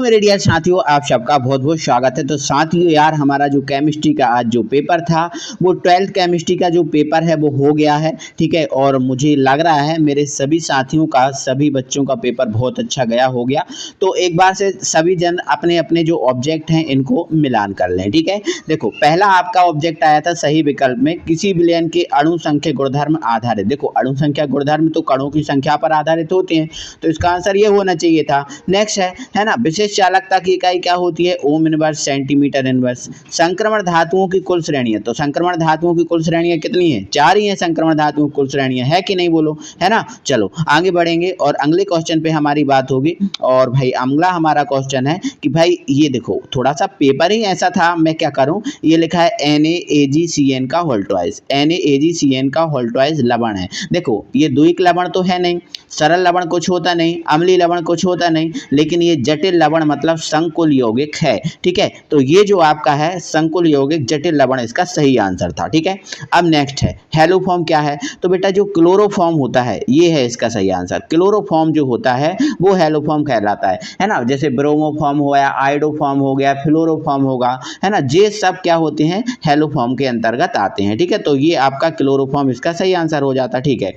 मेरे डियर साथियों, आप सबका बहुत बहुत स्वागत है। तो साथियों यार, हमारा जो केमिस्ट्री का आज जो पेपर था वो 12th केमिस्ट्री का जो पेपर है वो हो गया है, ठीक है। और मुझे लग रहा है मेरे सभी साथियों का, सभी बच्चों का पेपर बहुत अच्छा गया हो गया। तो एक बार से सभी जन अपने अपने जो ऑब्जेक्ट हैं इनको मिलान कर लें, ठीक है। देखो, पहला आपका ऑब्जेक्ट आया था सही विकल्प में, किसी विलयन के अणु संख्या गुणधर्म आधारित। देखो, अणु संख्या गुणधर्म तो कणों की संख्या पर आधारित होते हैं, तो इसका आंसर ये होना चाहिए था। नेक्स्ट है ना, विशेष चालकता की इकाई क्या होती है? Ohm inverse, centimetre inverse. संक्रमण धातुओं की कुल श्रेणियां, तो संक्रमण धातुओं की कुल श्रेणियां कितनी है? 4 ही है संक्रमण धातुओं की कुल श्रेणियां, है कि नहीं बोलो, है ना। चलो आगे बढ़ेंगे और अगले क्वेश्चन पे हमारी बात होगी। और भाई अगला हमारा क्वेश्चन है कि भाई ये देखो, थोड़ा सा पेपर ही ऐसा था, मैं क्या करूं, ये लिखा है NaAgCN का होल ट्वाइस। NaAgCN का होल ट्वाइस लवण है। देखो, ये द्विक लवण तो है नहीं, सरल लवण कुछ होता नहीं, अम्लीय लवण कुछ होता नहीं, लेकिन ये जटिल लवण मतलब संकुल यौगिक है, ठीक है। तो ये जो आपका है संकुल यौगिक जटिल लवण, इसका सही आंसर था, ठीक है। अब नेक्स्ट है हेलोफॉर्म क्या है? तो बेटा जो क्लोरोफॉर्म होता है ये है इसका सही आंसर। क्लोरोफॉर्म जो होता है वो हेलोफॉर्म कहलाता है ना। जैसे ब्रोमोफॉर्म हो गया, आइडोफॉर्म हो गया, फ्लोरोफॉर्म होगा, है ना, ये सब क्या होते हैं? हेलोफॉर्म के अंतर्गत आते हैं, ठीक है। तो ये आपका क्लोरोफॉर्म इसका सही आंसर हो जाता, ठीक है।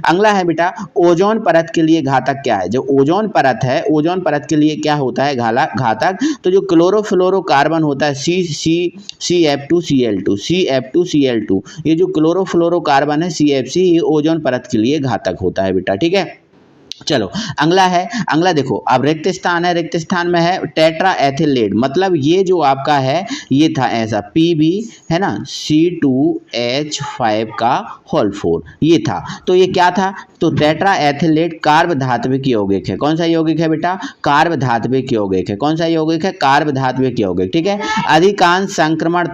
अगला है बेटा ओजोन परत के लिए घातक क्या है? जो ओजोन परत है, ओजोन परत के लिए क्या होता है घातक? तो जो क्लोरोफ्लोरोकार्बन होता है CF2Cl2, ये जो क्लोरोफ्लोरोकार्बन है CFC, ये ओजोन परत के लिए घातक होता है बेटा, ठीक है। चलो अगला देखो, अब रिक्त स्थान है, रिक्त स्थान में है टेट्रा एथिल लेड, मतलब ये जो आपका है ये था ऐसा Pb, है ना, C2H5 का होल 4, ये था। तो ये क्या था? तो टेट्रा एथिल लेड कार्ब धात्विक यौगिक है। कौन सा यौगिक है बेटा? कार्ब धात्विक यौगिक है। कौन सा यौगिक है? कार्ब धात्विक यौगिक, ठीक है। अधिकांश संक्रमण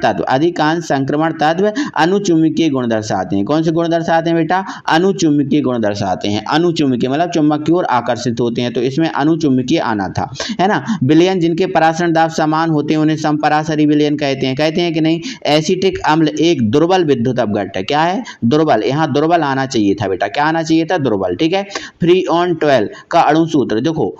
तत्व अनुचुंबकीय गुण दर्शाते हैं। कौन से गुण दर्शाते हैं बेटा? अनुचुंबकीय गुण दर्शाते हैं। अनुचुंबकीय मतलब चुंबक की ओर आकर्षित होते हैं, तो इसमें अनुचुंबकीय आना था, है ना। विलयन जिनके परासरण दाब समान होते हैं उन्हें समपरासरी विलयन कहते हैं कि नहीं। एसिटिक अम्ल एक दुर्बल विद्युत अपघट्ट है। क्या है? दुर्बल। यहाँ दुर्बल आना चाहिए था बेटा, क्या आना चाहिए था? दुर्बल, ठीक है। फ्रीऑन 12 का अणु सूत्र देखो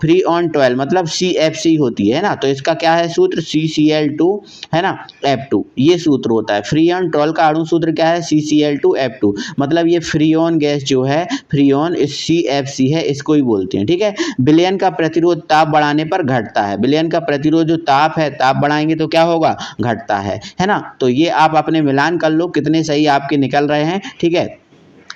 फ्रीऑन 12 मतलब CFC होती है ना, तो इसका क्या है सूत्र? CCl2, है ना, F2, ये सूत्र होता है। फ्रीऑन 12 का अणु सूत्र क्या है? CCl2 F2, मतलब ये फ्रीऑन गैस जो है, फ्रीऑन CFC है, इसको ही बोलते हैं, ठीक है। विलयन का प्रतिरोध ताप बढ़ाने पर घटता है। विलयन का प्रतिरोध जो ताप है, ताप बढ़ाएंगे तो क्या होगा? घटता है ना। तो ये आप अपने मिलान कर लो कितने सही आपके निकल रहे हैं, ठीक है।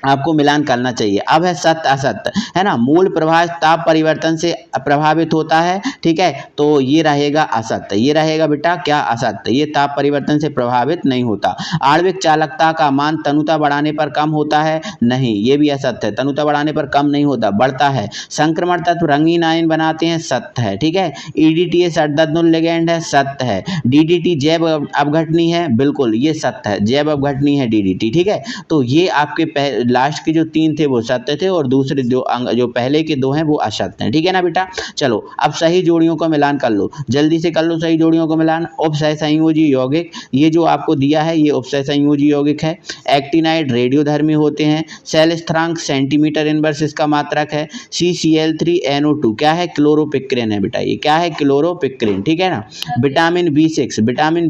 आपको मिलान करना चाहिए। अब है सत्य असत्य, है ना। मूल प्रवाह ताप परिवर्तन से प्रभावित होता है, ठीक है, तो ये रहेगा असत्य। ये रहेगा बेटा क्या? असत्य। ये ताप परिवर्तन से प्रभावित नहीं होता। आणविक चालकता का मान तनुता बढ़ाने पर कम होता है? नहीं, ये भी असत्य है। तनुता बढ़ाने पर कम नहीं होता, बढ़ता है। संक्रमण तत्व रंगीन आयन बनाते हैं? सत्य है, ठीक है। EDTA षड्दत्नुल लिगैंड है? सत्य है। DDT जैव अपघटनी है? बिल्कुल, ये सत्य है, जैव अपघटनी है DDT, ठीक है। तो ये आपके लास्ट के जो 3 थे वो सत्य थे और दूसरे जो पहले के 2 हैं वो असत्य हैं, ठीक है ना बेटा। चलो अब सही जोड़ियों का मिलान कर लो, जल्दी से कर लो सही जोड़ियों का मिलान। उपसहसंयोजी यौगिक, ये जो आपको दिया है ये उपसहसंयोजी यौगिक है। एक्टिनाइड रेडियोधर्मी होते हैं। सेल स्थिरांक सेंटीमीटर इनवर्स इसका मात्रक है। CCl3NO2 क्या है? क्लोरोपिक्रेन है बेटा, ये क्या है? क्लोरोपिक्रेन, ठीक है ना। विटामिन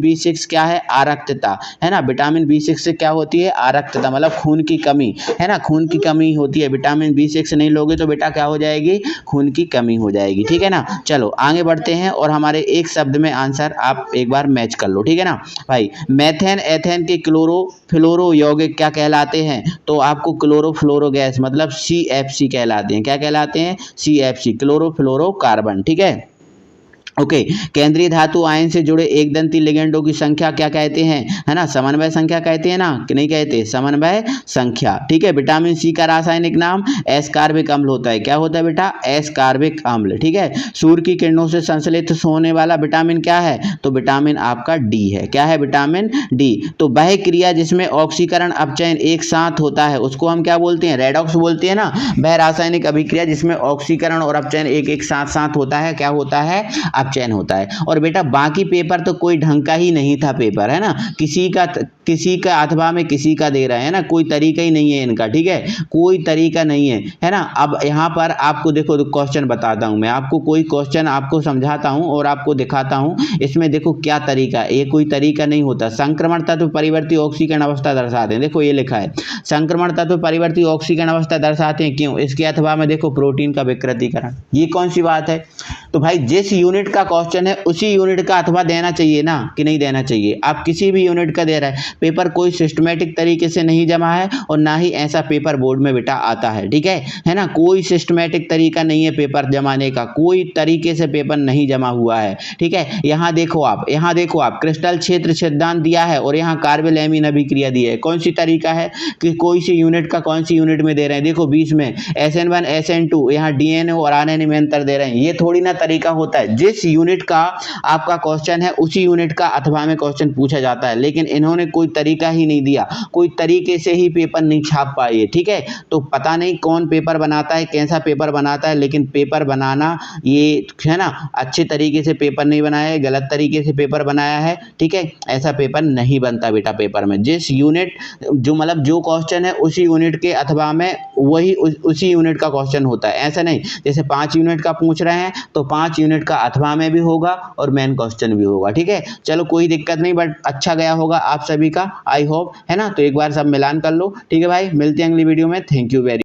B6 क्या है? आरक्तता, है ना। विटामिन B6 से क्या होती है? आरक्तता, मतलब खून की कमी, है ना, खून की कमी होती है। विटामिन B6 नहीं लोगे तो बेटा क्या हो जाएगी? खून की कमी हो जाएगी, ठीक है ना। चलो आगे बढ़ते हैं और हमारे एक शब्द में आंसर आप एक बार मैच कर लो, ठीक है ना भाई। मेथेन एथेन के क्लोरो यौगिक क्या कहलाते हैं? तो आपको क्लोरोफ्लोरो गैस मतलब CFC कहलाते हैं। क्या कहलाते हैं? CFC, क्लोरोफ्लोरोकार्बन, ठीक है। ओके, केंद्रीय धातु आयन से जुड़े एक दंती लिगेंडों की संख्या क्या कहते हैं? है ना, समन्वय संख्या कहते हैं ना, कि नहीं कहते? समन्वय संख्या, ठीक है। विटामिन C का रासायनिक नाम एस्कार्बिक अम्ल होता है। क्या होता है बेटा? एस्कार्बिक अम्ल, ठीक है। सूर्य की किरणों से संश्लेषित होने वाला विटामिन क्या है? तो विटामिन आपका D है। क्या है? Vitamin D। तो वह क्रिया जिसमें ऑक्सीकरण अपचयन एक साथ होता है उसको हम क्या बोलते हैं? रेडॉक्स बोलते हैं ना। वह रासायनिक अभिक्रिया जिसमें ऑक्सीकरण और अपचयन एक साथ होता है क्या होता है? भाग चयन होता है। और बेटा बाकी पेपर तो कोई ढंग का ही नहीं था पेपर, है ना, किसी का अथवा में किसी का दे रहे हैं ना, कोई तरीका ही नहीं है इनका, ठीक है, कोई तरीका नहीं है ना। अब यहाँ पर आपको देखो क्वेश्चन बताता हूँ मैं आपको, कोई क्वेश्चन आपको समझाता हूँ और आपको दिखाता हूँ इसमें देखो क्या तरीका है। ये कोई तरीका नहीं होता। संक्रमण तत्व परिवर्ती ऑक्सीकरण अवस्था दर्शाते हैं, देखो ये लिखा है संक्रमण तत्व परिवर्ती ऑक्सीकरण अवस्था दर्शाते हैं, क्यों, इसके अथवा में देखो प्रोटीन का विकृतीकरण। ये कौन सी बात है। तो भाई जिस यूनिट का क्वेश्चन है उसी यूनिट का अथवा देना चाहिए ना, कि नहीं देना चाहिए। आप किसी भी यूनिट का दे रहे हैं, पेपर कोई सिस्टमेटिक तरीके से नहीं जमा है और ना ही ऐसा पेपर बोर्ड में बेटा आता है, ठीक है ना। कोई सिस्टमेटिक तरीका नहीं है पेपर जमाने का, कोई तरीके से पेपर नहीं जमा हुआ है, ठीक है। यहाँ देखो आप क्रिस्टल क्षेत्र सिद्धांत दिया है और यहाँ कार्बेल एमीन अभिक्रिया दी है। कौन सी तरीका है कि कोई सी यूनिट का कौन सी यूनिट में दे रहे हैं, देखो बीच में SN1 SN2 यहाँ DNA और RNA में अंतर दे रहे हैं। ये थोड़ी ना तरीका होता है। जिस यूनिट का आपका क्वेश्चन है उसी यूनिट का अथवा में क्वेश्चन पूछा जाता है, लेकिन इन्होंने कोई तरीका ही नहीं दिया, कोई तरीके से ही पेपर नहीं छाप पाए, ठीक है। तो पता नहीं कौन पेपर बनाता है, कैसा पेपर बनाता है, लेकिन पेपर बनाना ये है ना, अच्छे तरीके से पेपर नहीं बनाया है, गलत तरीके से पेपर बनाया है, ठीक है। ऐसा पेपर नहीं बनता बेटा पेपर में। जिस यूनिट जो मतलब जो क्वेश्चन है उसी यूनिट के अथवा में वही उसी यूनिट का क्वेश्चन होता है। ऐसा नहीं जैसे 5 यूनिट का पूछ रहे हैं तो 5 यूनिट का अथवा में भी होगा और मेन क्वेश्चन भी होगा, ठीक है। चलो कोई दिक्कत नहीं, बट अच्छा गया होगा आप सभी का, आई होप, है ना। तो एक बार सब मिलान कर लो, ठीक है भाई। मिलते हैं अगली वीडियो में। Thank you very